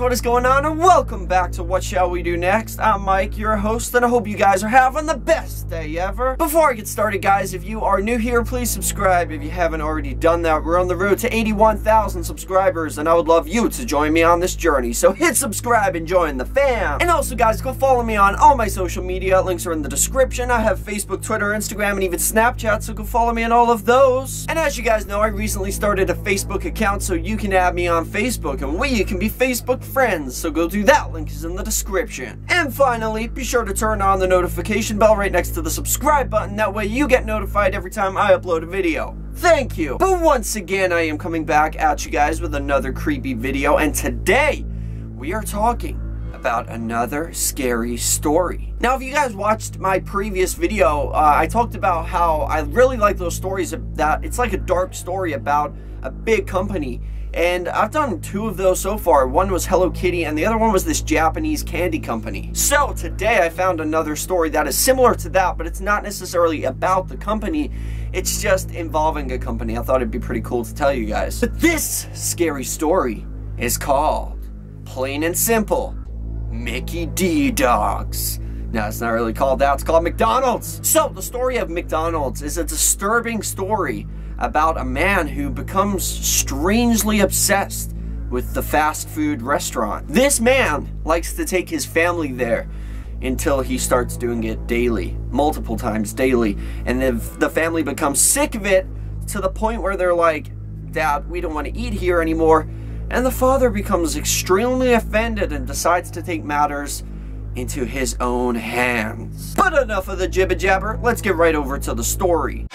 what is going on, and welcome back to What Shall We Do Next. I'm Mike, your host, and I hope you guys are having the best day ever. Before I get started, guys, if you are new here, please subscribe if you haven't already done that. We're on the road to 81,000 subscribers, and I would love you to join me on this journey. So hit subscribe and join the fam. And also, guys, go follow me on all my social media. Links are in the description. I have Facebook, Twitter, Instagram, and even Snapchat, so go follow me on all of those. And as you guys know, I recently started a Facebook account, so you can add me on Facebook, and we can be Facebook friends, so go do that. Link is in the description. And finally, be sure to turn on the notification bell right next to the subscribe button. That way you get notified every time I upload a video. Thank you. But once again, I am coming back at you guys with another creepy video, and today we are talking about another scary story. Now, if you guys watched my previous video, I talked about how I really like those stories that it's like a dark story about a big company. And I've done 2 of those so far. One was Hello Kitty, and the other one was this Japanese candy company. So today I found another story that is similar to that, but it's not necessarily about the company. It's just involving a company. I thought it'd be pretty cool to tell you guys. But this scary story is called, plain and simple, Mickey D Dogs. No, it's not really called that. It's called McDonald's. So the story of McDonald's is a disturbing story about a man who becomes strangely obsessed with the fast food restaurant. This man likes to take his family there until he starts doing it daily, multiple times daily. And if the family becomes sick of it to the point where they're like, "Dad, we don't want to eat here anymore," and the father becomes extremely offended and decides to take matters into his own hands. But enough of the jibber jabber, let's get right over to the story.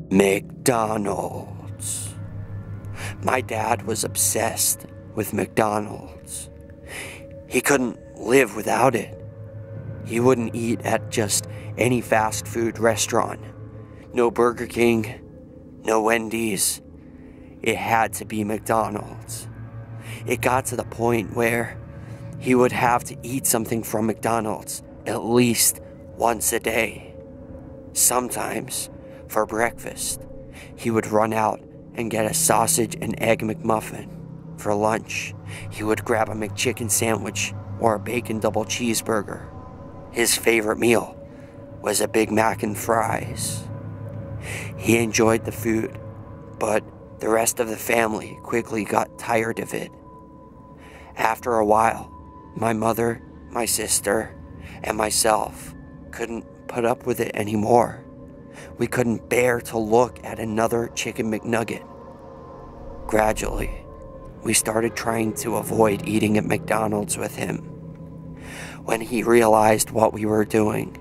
McDonald's. My dad was obsessed with McDonald's. He couldn't live without it. He wouldn't eat at just any fast food restaurant. No Burger King, no Wendy's. It had to be McDonald's. It got to the point where he would have to eat something from McDonald's at least once a day. Sometimes, for breakfast, he would run out and get a sausage and egg McMuffin. For lunch, he would grab a McChicken sandwich or a bacon double cheeseburger. His favorite meal was a Big Mac and fries. He enjoyed the food, but the rest of the family quickly got tired of it. After a while, my mother, my sister, and myself couldn't put up with it anymore. We couldn't bear to look at another Chicken McNugget. Gradually, we started trying to avoid eating at McDonald's with him. When he realized what we were doing,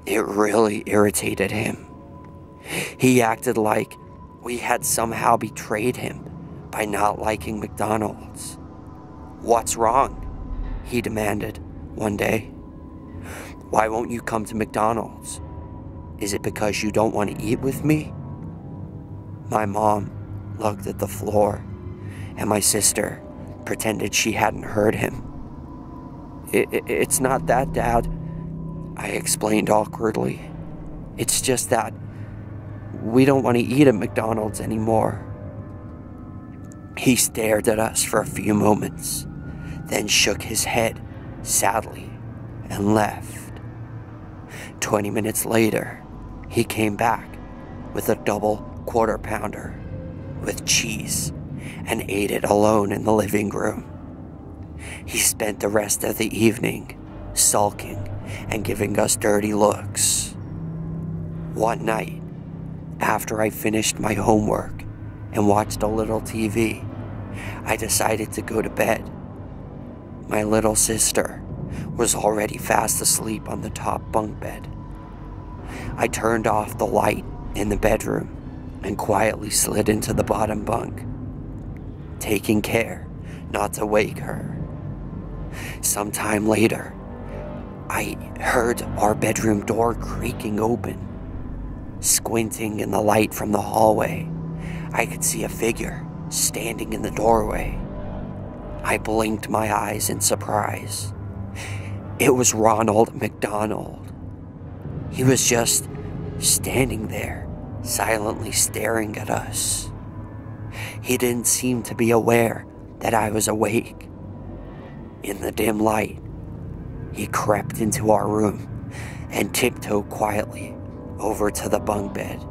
it really irritated him. He acted like we had somehow betrayed him by not liking McDonald's. "What's wrong?" he demanded one day. "Why won't you come to McDonald's? Is it because you don't want to eat with me?" My mom looked at the floor, and my sister pretended she hadn't heard him. It's not that, Dad," I explained awkwardly. "It's just that we don't want to eat at McDonald's anymore." He stared at us for a few moments, then shook his head sadly and left. 20 minutes later, he came back with a double quarter pounder with cheese and ate it alone in the living room. He spent the rest of the evening sulking and giving us dirty looks. One night, after I finished my homework and watched a little TV, I decided to go to bed. My little sister was already fast asleep on the top bunk bed. I turned off the light in the bedroom and quietly slid into the bottom bunk, taking care not to wake her. Sometime later, I heard our bedroom door creaking open. Squinting in the light from the hallway, I could see a figure standing in the doorway. I blinked my eyes in surprise. It was Ronald McDonald. He was just standing there, silently staring at us. He didn't seem to be aware that I was awake. In the dim light, he crept into our room and tiptoed quietly over to the bunk bed.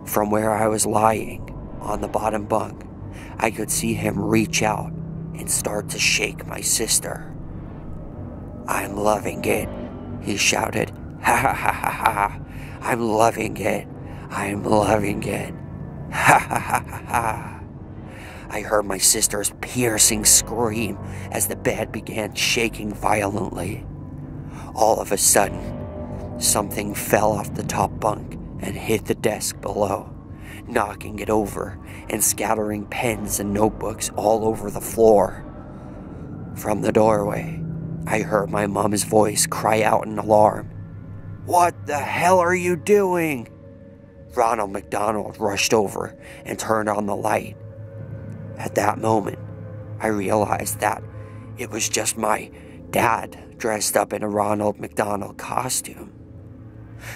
From where I was lying on the bottom bunk, I could see him reach out and start to shake my sister. "I'm loving it," he shouted. "Ha ha ha ha ha. I'm loving it. I'm loving it. Ha ha ha ha ha." I heard my sister's piercing scream as the bed began shaking violently. All of a sudden, something fell off the top bunk and hit the desk below, knocking it over and scattering pens and notebooks all over the floor. From the doorway, I heard my mom's voice cry out in alarm. "What the hell are you doing?" Ronald McDonald rushed over and turned on the light. At that moment, I realized that it was just my dad dressed up in a Ronald McDonald costume.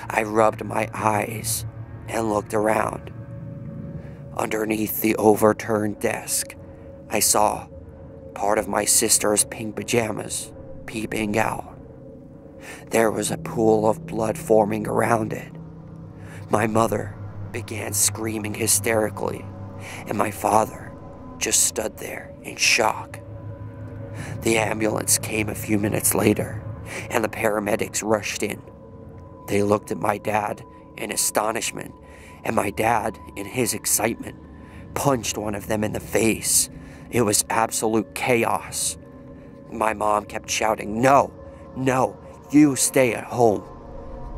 I rubbed my eyes and looked around. Underneath the overturned desk, I saw part of my sister's pink pajamas peeping out. There was a pool of blood forming around it. My mother began screaming hysterically, and my father just stood there in shock. The ambulance came a few minutes later, and the paramedics rushed in. They looked at my dad in astonishment, and my dad, in his excitement, punched one of them in the face. It was absolute chaos. My mom kept shouting, "No, no, you stay at home."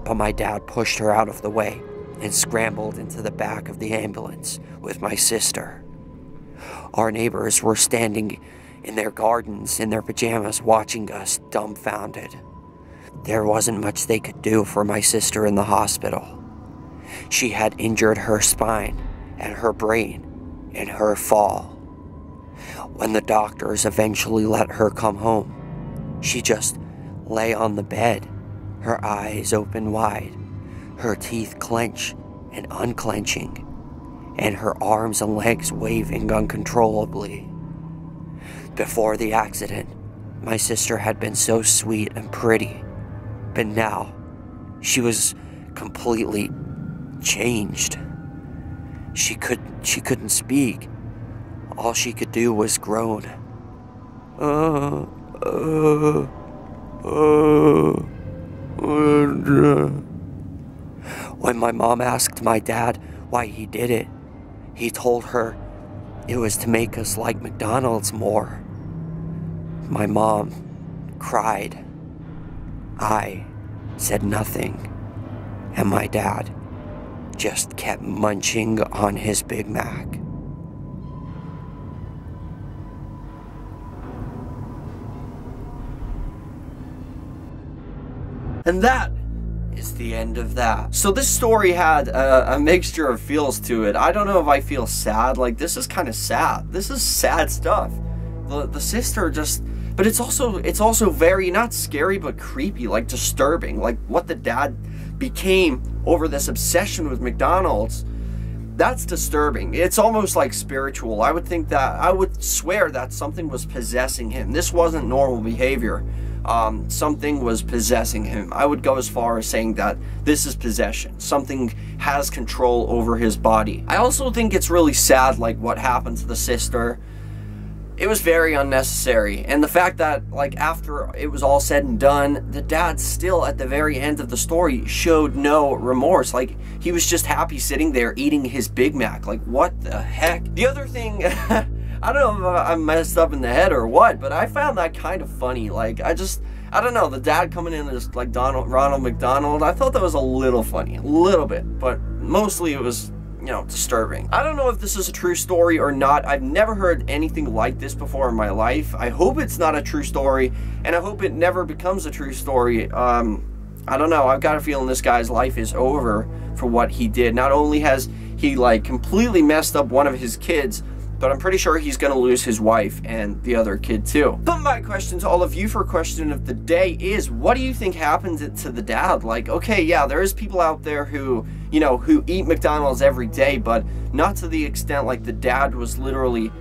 But my dad pushed her out of the way and scrambled into the back of the ambulance with my sister. Our neighbors were standing in their gardens in their pajamas watching us dumbfounded. There wasn't much they could do for my sister in the hospital. She had injured her spine and her brain in her fall. When the doctors eventually let her come home, she just lay on the bed, her eyes open wide, her teeth clench and unclenching, and her arms and legs waving uncontrollably. Before the accident, my sister had been so sweet and pretty, but now she was completely changed. She couldn't speak. All she could do was groan. When my mom asked my dad why he did it, he told her it was to make us like McDonald's more. My mom cried. I said nothing, and my dad just kept munching on his Big Mac. And that is the end of that. So this story had a mixture of feels to it. I don't know if I feel sad. Like, this is kind of sad. This is sad stuff. The sister just... But it's also very, not scary, but creepy, like disturbing. Like what the dad became over this obsession with McDonald's. That's disturbing. It's almost like spiritual. I would swear that something was possessing him. This wasn't normal behavior. Something was possessing him. I would go as far as saying that this is possession. Something has control over his body. I also think it's really sad, like what happened to the sister. It was very unnecessary. And the fact that, like, after it was all said and done, the dad still, at the very end of the story, showed no remorse. Like, he was just happy sitting there eating his Big Mac. Like, what the heck? The other thing, I don't know if I'm messed up in the head or what, but I found that kind of funny. Like, I don't know, the dad coming in as, like, Ronald McDonald, I thought that was a little funny. A little bit. But mostly it was, you know, disturbing. I don't know if this is a true story or not. I've never heard anything like this before in my life. I hope it's not a true story, and I hope it never becomes a true story. I don't know. I've got a feeling this guy's life is over for what he did. Not only has he, like, completely messed up one of his kids, but I'm pretty sure he's gonna lose his wife and the other kid too. But my question to all of you for question of the day is, what do you think happened to the dad? Like, okay, yeah, there is people out there who, you know, who eat McDonald's every day, but not to the extent like the dad was literally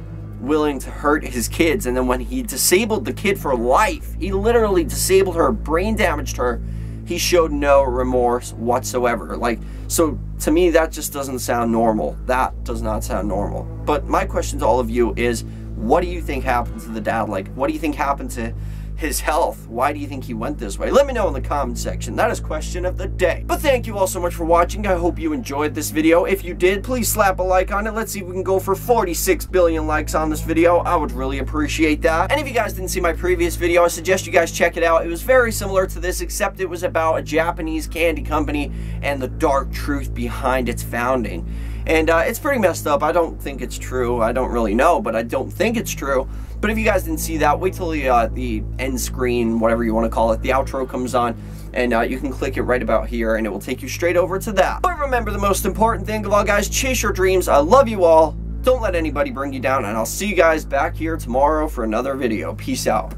willing to hurt his kids. And then when he disabled the kid for life, he literally disabled her, brain damaged her, he showed no remorse whatsoever. Like, so to me, that just doesn't sound normal. That does not sound normal. But my question to all of you is, what do you think happened to the dad? Like, what do you think happened to his health? Why do you think he went this way? Let me know in the comment section. That is question of the day. But thank you all so much for watching. I hope you enjoyed this video. If you did, please slap a like on it. Let's see if we can go for 46 billion likes on this video. I would really appreciate that. And if you guys didn't see my previous video, I suggest you guys check it out. It was very similar to this, except it was about a Japanese candy company and the dark truth behind its founding. And it's pretty messed up. I don't think it's true. I don't really know, but I don't think it's true. But if you guys didn't see that, wait till the end screen, whatever you want to call it, the outro comes on, and you can click it right about here, and it will take you straight over to that. But remember, the most important thing of all, guys, chase your dreams. I love you all. Don't let anybody bring you down, and I'll see you guys back here tomorrow for another video. Peace out.